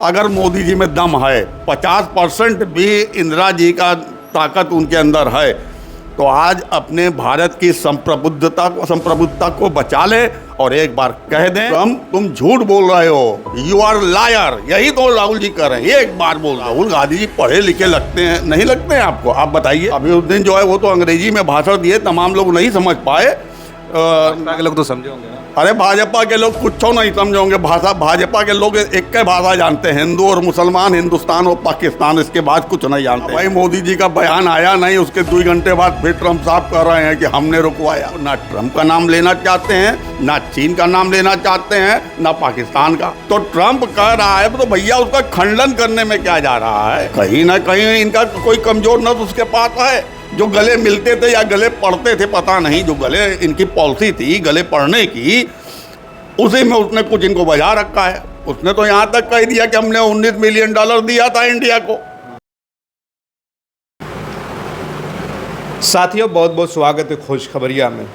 अगर मोदी जी में दम है, 50% भी इंदिरा जी का ताकत उनके अंदर है, तो आज अपने भारत की संप्रभुता को बचा ले और एक बार कह दें, तुम झूठ बोल रहे हो, यू आर लायर। यही तो राहुल जी कर रहे हैं, एक बार बोल। राहुल गांधी जी पढ़े लिखे लगते हैं, नहीं लगते हैं आपको? आप बताइए। अभी उस दिन जो है वो तो अंग्रेजी में भाषण दिए, तमाम लोग नहीं समझ पाए। के लोग तो समझे होंगे ना। अरे भाजपा के लोग कुछ नहीं समझोगे। भाजपा के लोग एक ही भाषा जानते हैं, हिंदू और मुसलमान, हिंदुस्तान और पाकिस्तान, इसके बाद कुछ नहीं जानते। भाई मोदी जी का बयान आया नहीं, उसके 2 घंटे बाद फिर ट्रम्प साहब कह रहे हैं कि हमने रुकवाया। ना ट्रम्प का नाम लेना चाहते हैं, ना चीन का नाम लेना चाहते हैं, ना पाकिस्तान का। तो ट्रम्प कह रहा है तो भैया उसका खंडन करने में क्या जा रहा है? कहीं ना कहीं इनका कोई कमजोर नस उसके पास है, जो गले मिलते थे या गले पड़ते थे पता नहीं, जो गले इनकी पॉलिसी थी गले पड़ने की, उसी में उसने कुछ इनको बजा रखा है। उसने तो यहाँ तक कह दिया कि हमने $19 मिलियन दिया था इंडिया को। साथियों, बहुत बहुत स्वागत है खुशखबरिया में।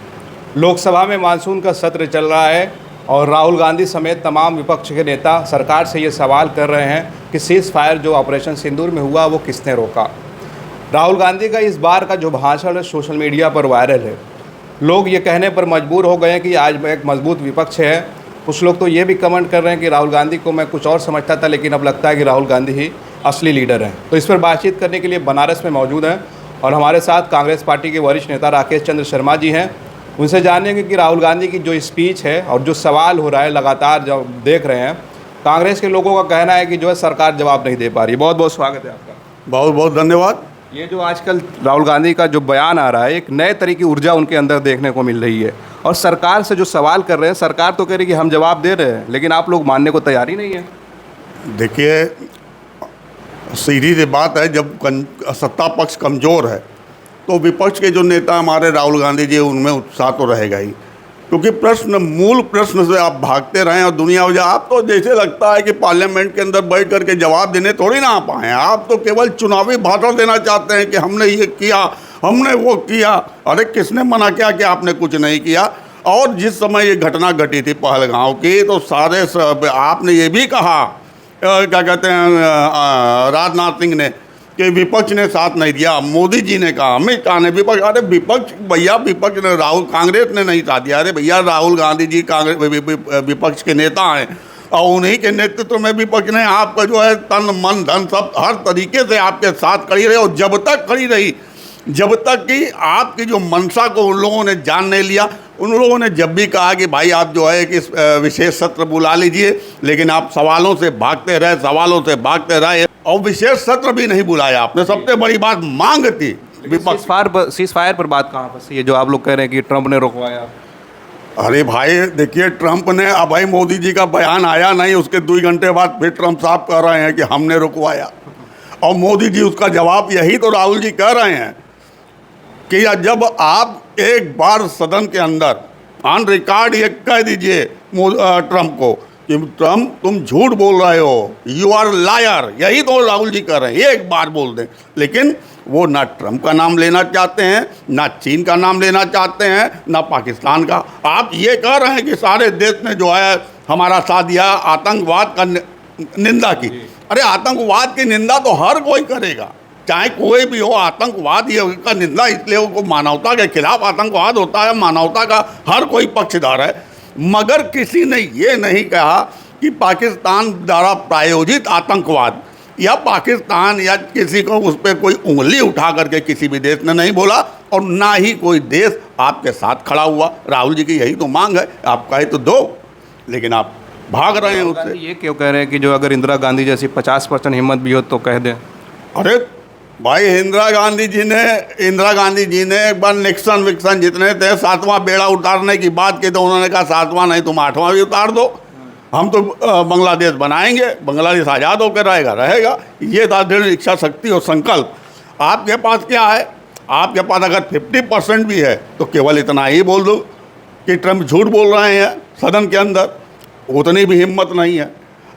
लोकसभा में मानसून का सत्र चल रहा है और राहुल गांधी समेत तमाम विपक्ष के नेता सरकार से ये सवाल कर रहे हैं कि सीज फायर जो ऑपरेशन सिंदूर में हुआ वो किसने रोका। राहुल गांधी का इस बार का जो भाषण सोशल मीडिया पर वायरल है, लोग ये कहने पर मजबूर हो गए हैं कि आज एक मजबूत विपक्ष है। कुछ लोग तो ये भी कमेंट कर रहे हैं कि राहुल गांधी को मैं कुछ और समझता था, लेकिन अब लगता है कि राहुल गांधी ही असली लीडर हैं। तो इस पर बातचीत करने के लिए बनारस में मौजूद हैं और हमारे साथ कांग्रेस पार्टी के वरिष्ठ नेता राकेश चंद्र शर्मा जी हैं। उनसे जानेंगे कि राहुल गांधी की जो स्पीच है और जो सवाल हो रहा है लगातार जब देख रहे हैं, कांग्रेस के लोगों का कहना है कि जो है सरकार जवाब नहीं दे पा रही। बहुत बहुत स्वागत है आपका। बहुत बहुत धन्यवाद। ये जो आजकल राहुल गांधी का जो बयान आ रहा है, एक नए तरह की ऊर्जा उनके अंदर देखने को मिल रही है और सरकार से जो सवाल कर रहे हैं, सरकार तो कह रही है कि हम जवाब दे रहे हैं, लेकिन आप लोग मानने को तैयार ही नहीं है। देखिए, सीधी सी बात है, जब सत्ता पक्ष कमज़ोर है तो विपक्ष के जो नेता हमारे राहुल गांधी जी, उनमें उत्साह तो रहेगा ही, क्योंकि मूल प्रश्न से आप भागते रहें और दुनिया वजह। आप तो जैसे लगता है कि पार्लियामेंट के अंदर बैठ करके जवाब देने थोड़ी ना आ पाए। आप तो केवल चुनावी भाषण देना चाहते हैं कि हमने ये किया, हमने वो किया। अरे किसने मना किया कि आपने कुछ नहीं किया? और जिस समय ये घटना घटी थी पहलगांव की, तो आपने ये भी कहा, क्या कहते हैं, राजनाथ सिंह ने, कि विपक्ष ने साथ नहीं दिया। मोदी जी ने कहा, अमित शाह ने, विपक्ष। अरे विपक्ष भैया, विपक्ष ने, कांग्रेस ने नहीं साथ दिया। अरे भैया, राहुल गांधी जी कांग्रेस विपक्ष के नेता हैं और उन्हीं के नेतृत्व में विपक्ष ने आपका जो है तन मन धन सब हर तरीके से आपके साथ खड़ी रही। और जब तक खड़ी रही, जब तक कि आपकी जो मंशा को उन लोगों ने जान नहीं लिया। उन लोगों ने जब भी कहा कि भाई आप जो है एक विशेष सत्र बुला लीजिए, लेकिन आप सवालों से भागते रहे और विशेष सत्र भी नहीं बुलाया आपने। सबसे बड़ी बात मांग थी विपक्ष। सीज फायर पर बात कहाँ फंसी है जो आप लोग कह रहे हैं कि ट्रंप ने रुकवाया? अरे भाई देखिए, ट्रंप ने, अब भाई मोदी जी का बयान आया नहीं, उसके 2 घंटे बाद फिर ट्रंप साहब कह रहे हैं कि हमने रुकवाया। और मोदी जी उसका जवाब, यही तो राहुल जी कह रहे हैं कि जब आप एक बार सदन के अंदर ऑन रिकॉर्ड ये कह दीजिए ट्रंप को कि ट्रंप तुम झूठ बोल रहे हो, यू आर लायर। यही तो राहुल जी कर रहे हैं, एक बार बोल दें। लेकिन वो ना ट्रंप का नाम लेना चाहते हैं, ना चीन का नाम लेना चाहते हैं, ना पाकिस्तान का। आप ये कह रहे हैं कि सारे देश ने जो है हमारा साथ दिया, आतंकवाद का निंदा की। अरे आतंकवाद की निंदा तो हर कोई करेगा, चाहे कोई भी हो। आतंकवाद ये का निंदा इसलिए वो मानवता के खिलाफ आतंकवाद होता है, मानवता का हर कोई पक्षधर है। मगर किसी ने ये नहीं कहा कि पाकिस्तान द्वारा प्रायोजित आतंकवाद या पाकिस्तान या किसी को उस पर कोई उंगली उठा करके किसी भी देश ने नहीं बोला, और ना ही कोई देश आपके साथ खड़ा हुआ। राहुल जी की यही तो मांग है, आप कहे तो दो, लेकिन आप भाग रहे हैं उससे। ये क्यों कह रहे हैं कि जो अगर इंदिरा गांधी जैसी 50% हिम्मत भी हो तो कह दें? अरे भाई, इंदिरा गांधी जी ने एक बार निक्सन जितने थे 7वां बेड़ा उतारने की बात की, तो उन्होंने कहा 7वां नहीं तुम 8वां भी उतार दो, हम तो बांग्लादेश बनाएंगे, बांग्लादेश आज़ाद होकर रहेगा। ये था दृढ़ इच्छा शक्ति और संकल्प। आपके पास क्या है? आपके पास अगर 50% भी है तो केवल इतना ही बोल दो कि ट्रंप झूठ बोल रहे हैं सदन के अंदर। उतनी भी हिम्मत नहीं है।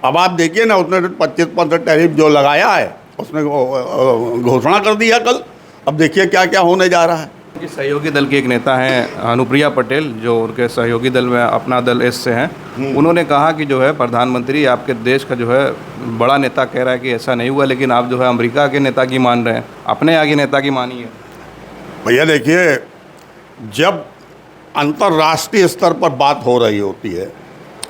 अब आप देखिए ना, उसने 25% टैरिफ जो लगाया है, उसने घोषणा कर दिया कल। अब देखिए क्या क्या होने जा रहा है। कि सहयोगी दल के एक नेता हैं अनुप्रिया पटेल, जो उनके सहयोगी दल में अपना दल एस से हैं, उन्होंने कहा कि जो है प्रधानमंत्री आपके देश का जो है बड़ा नेता कह रहा है कि ऐसा नहीं हुआ, लेकिन आप जो है अमेरिका के नेता की मान रहे हैं, अपने आगे नेता की मानी है। भैया देखिए, जब अंतर्राष्ट्रीय स्तर पर बात हो रही होती है,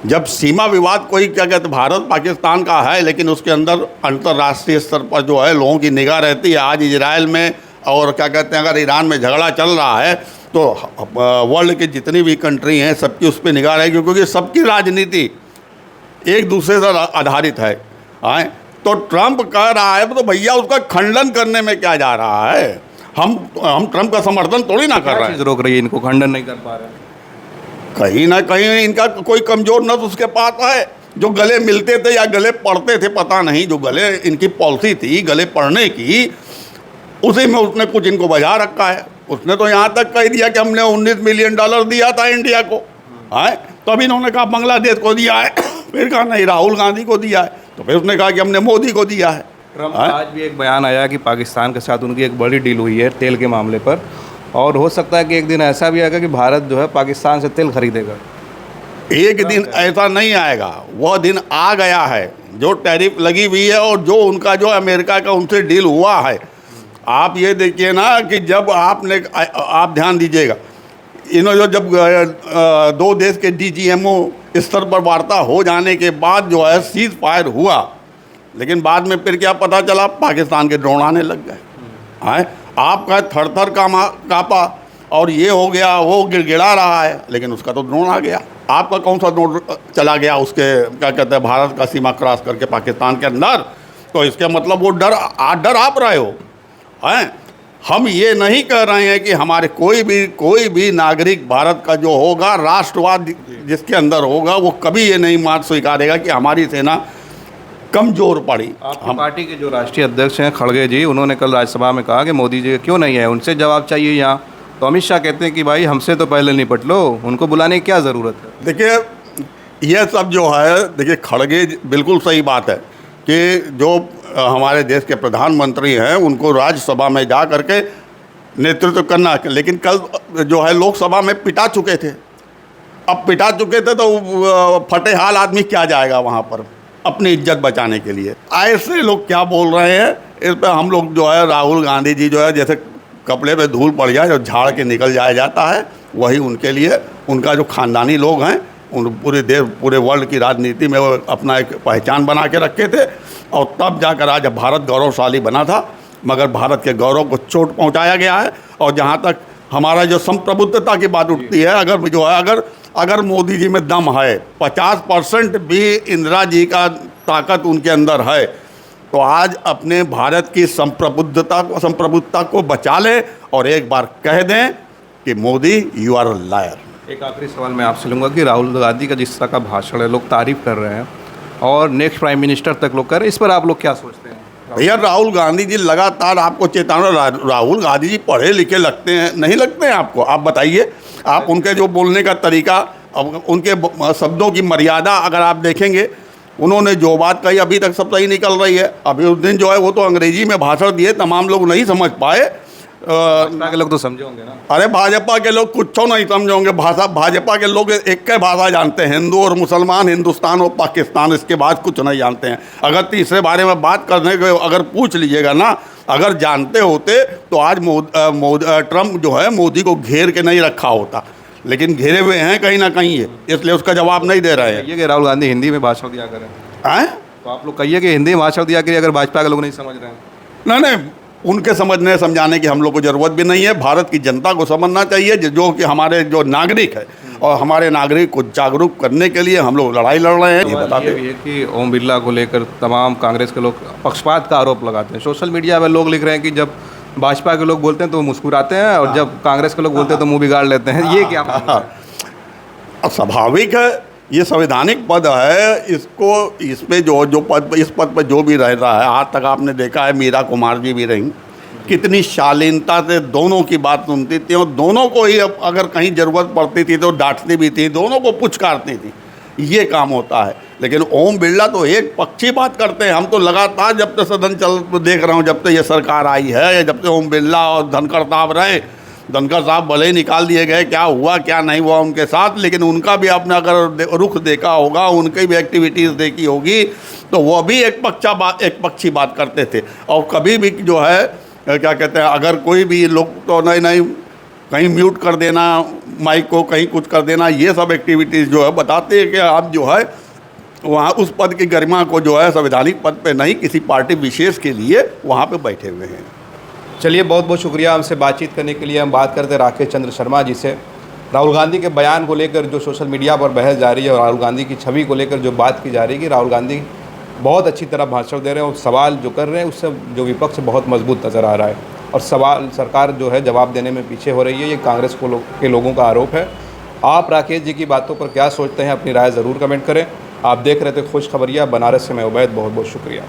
जब सीमा विवाद कोई क्या कहते भारत पाकिस्तान का है, लेकिन उसके अंदर अंतर्राष्ट्रीय स्तर पर जो है लोगों की निगाह रहती है। आज इजराइल में और क्या कहते हैं अगर ईरान में झगड़ा चल रहा है तो वर्ल्ड की जितनी भी कंट्री हैं सबकी उस पर निगाह रहेगी, क्योंकि सबकी राजनीति एक दूसरे से आधारित है। तो ट्रंप कह रहा है तो भैया उसका खंडन करने में क्या जा रहा है। हम ट्रंप का समर्थन थोड़ी ना कर रहे हैं। रोक रही है इनको, खंडन नहीं कर पा रहे हैं। कहीं ना कहीं इनका कोई कमज़ोर नस उसके पास है, जो गले मिलते थे या गले पड़ते थे पता नहीं, जो गले इनकी पॉलिसी थी गले पड़ने की, उसी में उसने कुछ इनको बजा रखा है। उसने तो यहाँ तक कह दिया कि हमने $19 मिलियन दिया था इंडिया को, है तो अभी इन्होंने कहा बांग्लादेश को दिया है, फिर कहा नहीं राहुल गांधी को दिया है, तो फिर उसने कहा कि हमने मोदी को दिया है। ट्रंप का आज भी एक बयान आया कि पाकिस्तान के साथ उनकी एक बड़ी डील हुई है तेल के मामले पर, और हो सकता है कि एक दिन ऐसा भी आएगा कि भारत जो है पाकिस्तान से तेल खरीदेगा। एक दिन ऐसा नहीं आएगा, वह दिन आ गया है। जो टैरिफ लगी हुई है और जो उनका जो अमेरिका का उनसे डील हुआ है, आप ये देखिए ना कि जब आप ध्यान दीजिएगा, इन्होंने जब दो देश के DGMO स्तर पर वार्ता हो जाने के बाद जो है सीज फायर हुआ, लेकिन बाद में फिर क्या पता चला पाकिस्तान के ड्रोन आने लग गए। हैं आपका थर-थर कांपा और ये हो गया वो गिड़गिड़ा रहा है, लेकिन उसका तो ड्रोन आ गया। आपका कौन सा ड्रोन चला गया उसके क्या कहते हैं भारत का सीमा क्रॉस करके पाकिस्तान के अंदर, तो इसके मतलब वो डर आप रहे हो। हैं हम ये नहीं कह रहे हैं कि हमारे कोई भी नागरिक भारत का जो होगा, राष्ट्रवाद जिसके अंदर होगा, वो कभी ये नहीं मान स्वीकारेगा कि हमारी सेना कमज़ोर पड़ी। हम पार्टी के जो राष्ट्रीय अध्यक्ष हैं खड़गे जी, उन्होंने कल राज्यसभा में कहा कि मोदी जी क्यों नहीं है, उनसे जवाब चाहिए यहाँ। तो अमित शाह कहते हैं कि भाई हमसे तो पहले निपट लो, उनको बुलाने की क्या ज़रूरत है। देखिए ये सब जो है, देखिए खड़गे बिल्कुल सही बात है कि जो हमारे देश के प्रधानमंत्री हैं उनको राज्यसभा में जा करके नेतृत्व करना, लेकिन कल जो है लोकसभा में पिटा चुके थे। अब पिटा चुके थे तो फटे हाल आदमी क्या जाएगा वहाँ पर अपनी इज्जत बचाने के लिए। ऐसे लोग क्या बोल रहे हैं, इस पर हम लोग जो है राहुल गांधी जी जो है जैसे कपड़े पे धूल पड़ जाए और झाड़ के निकल जाया जाता है, वही उनके लिए उनका जो ख़ानदानी लोग हैं उन पूरे वर्ल्ड की राजनीति में वो अपना एक पहचान बना के रखे थे, और तब जाकर आज भारत गौरवशाली बना था। मगर भारत के गौरव को चोट पहुंचाया गया है। और जहां तक हमारा जो संप्रभुत्वता की बात उठती है, अगर मोदी जी में दम है, 50% भी इंदिरा जी का ताकत उनके अंदर है, तो आज अपने भारत की संप्रभुत्ता को बचा ले और एक बार कह दें कि Modi you are a liar. एक आखिरी सवाल मैं आपसे लूँगा कि राहुल गांधी का जिस तरह का भाषण है, लोग तारीफ़ कर रहे हैं और नेक्स्ट प्राइम मिनिस्टर तक लोग कर रहे हैं, इस पर आप लोग क्या सोचते हैं। भैया राहुल गांधी जी लगातार आपको चेतावनी, राहुल गांधी जी पढ़े लिखे लगते हैं, नहीं लगते हैं आपको? आप बताइए, आप उनके जो बोलने का तरीका, उनके शब्दों की मर्यादा अगर आप देखेंगे, उन्होंने जो बात कही अभी तक सब सही निकल रही है। अभी उस दिन जो है वो तो अंग्रेजी में भाषण दिए, तमाम लोग नहीं समझ पाए। भाजपा के लोग तो समझे होंगे ना। अरे भाजपा के लोग कुछ नहीं समझोगे, भाजपा के लोग एक ही भाषा जानते हैं, हिंदू और मुसलमान, हिंदुस्तान और पाकिस्तान, इसके बाद कुछ नहीं जानते हैं। अगर तीसरे बारे में बात करने को अगर पूछ लीजिएगा ना, अगर जानते होते तो आज ट्रंप जो है मोदी को घेर के नहीं रखा होता, लेकिन घेरे हुए हैं कहीं ना कहीं ये, इसलिए उसका जवाब नहीं दे रहे हैं। ये कि राहुल गांधी हिंदी में भाषण दिया करें, तो आप लोग कहिए कि हिंदी में भाषण दिया करिए अगर भाजपा के लोग नहीं समझ रहे हैं। नहीं, उनके समझने समझाने की हम लोग को ज़रूरत भी नहीं है। भारत की जनता को समझना चाहिए, जो कि हमारे जो नागरिक है, और हमारे नागरिक को जागरूक करने के लिए हम लोग लड़ाई लड़ रहे हैं। ये बताते हैं कि ओम बिरला को लेकर तमाम कांग्रेस के लोग पक्षपात का आरोप लगाते हैं। सोशल मीडिया पर लोग लिख रहे हैं कि जब भाजपा के लोग बोलते हैं तो मुस्कुराते हैं, और जब कांग्रेस के लोग बोलते हैं तो मुँह बिगाड़ लेते हैं। ये क्या अब स्वाभाविक है, ये संवैधानिक पद है, इसको इस पे इस पद पर जो भी रह रहा है, आज तक आपने देखा है मीरा कुमार जी भी रहीं, कितनी शालीनता से दोनों की बात सुनती थी, और दोनों को ही अगर कहीं ज़रूरत पड़ती थी तो डांटती भी थी, दोनों को पुचकारती थी। ये काम होता है। लेकिन ओम बिरला तो एक पक्षी बात करते हैं। हम तो लगातार जब से सदन देख रहा हूँ, जब से ये सरकार आई है, जब से ओम बिरला और धनखड़ साहब रहे, धनखड़ साहब भले ही निकाल दिए गए, क्या हुआ क्या नहीं हुआ उनके साथ, लेकिन उनका भी आपने अगर रुख देखा होगा, उनकी भी एक्टिविटीज़ देखी होगी, तो वो भी एक पक्षी बात करते थे। और कभी भी जो है क्या कहते हैं, अगर कोई भी लोग तो नहीं कहीं म्यूट कर देना माइक को, कहीं कुछ कर देना, ये सब एक्टिविटीज़ जो है बताते हैं कि आप जो है वहाँ उस पद की गरिमा को जो है संवैधानिक पद पे नहीं, किसी पार्टी विशेष के लिए वहाँ पे बैठे हुए हैं। चलिए, बहुत बहुत शुक्रिया हमसे बातचीत करने के लिए। हम बात करते राकेश चंद्र शर्मा जी से। राहुल गांधी के बयान को लेकर जो सोशल मीडिया पर बहस जारी है और राहुल गांधी की छवि को लेकर जो बात की जा रही है कि राहुल गांधी बहुत अच्छी तरह भाषण दे रहे हैं और सवाल जो कर रहे हैं उससे जो विपक्ष बहुत मजबूत नज़र आ रहा है और सवाल सरकार जो है जवाब देने में पीछे हो रही है, ये कांग्रेस के लोगों का आरोप है। आप राकेश जी की बातों पर क्या सोचते हैं, अपनी राय ज़रूर कमेंट करें। आप देख रहे थे खुश खबरिया बनारस से मैं उबैद, बहुत बहुत शुक्रिया।